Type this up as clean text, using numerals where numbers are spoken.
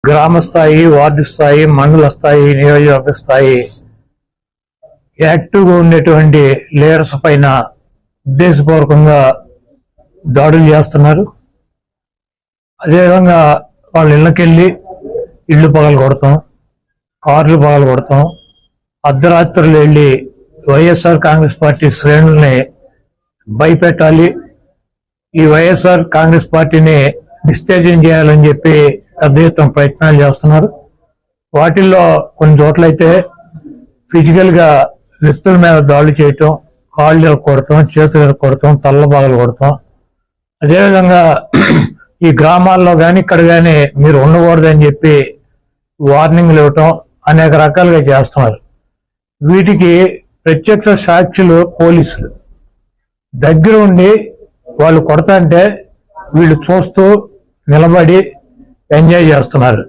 గ్రామ స్థాయి, వార్డు స్థాయి, మండల స్థాయి, నియోజకవర్గ స్థాయి యాక్టివ్గా ఉండేటువంటి లీడర్స్ పైన ఉద్దేశపూర్వకంగా దాడులు చేస్తున్నారు. అదేవిధంగా వాళ్ళ ఇళ్ళకెళ్ళి ఇళ్ళు పగలు కొడతాం, కార్లు పగలు కొడతాం, అర్ధరాత్రులు వెళ్ళి వైఎస్ఆర్ కాంగ్రెస్ పార్టీ శ్రేణుల్ని భయపెట్టాలి, ఈ వైఎస్ఆర్ కాంగ్రెస్ పార్టీని డిస్టేజింగ్ చేయాలని చెప్పి పెద్ద ఎత్తున ప్రయత్నాలు చేస్తున్నారు. వాటిల్లో కొన్ని చోట్లయితే ఫిజికల్ గా వ్యక్తుల మీద దాడులు చేయటం, కాళ్ళు కొడతాం, చేతులు కొడతాం, తల్ల బాగలు కొడతాం. అదేవిధంగా ఈ గ్రామాల్లో కానీ ఇక్కడ కానీ మీరు ఉండకూడదని చెప్పి వార్నింగ్లు ఇవ్వటం అనేక రకాలుగా చేస్తున్నారు. వీటికి ప్రత్యక్ష సాక్షులు పోలీసులు దగ్గర ఉండి వాళ్ళు కొడతాంటే వీళ్ళు చూస్తూ నిలబడి ఎంజాయ్ చేస్తున్నారు.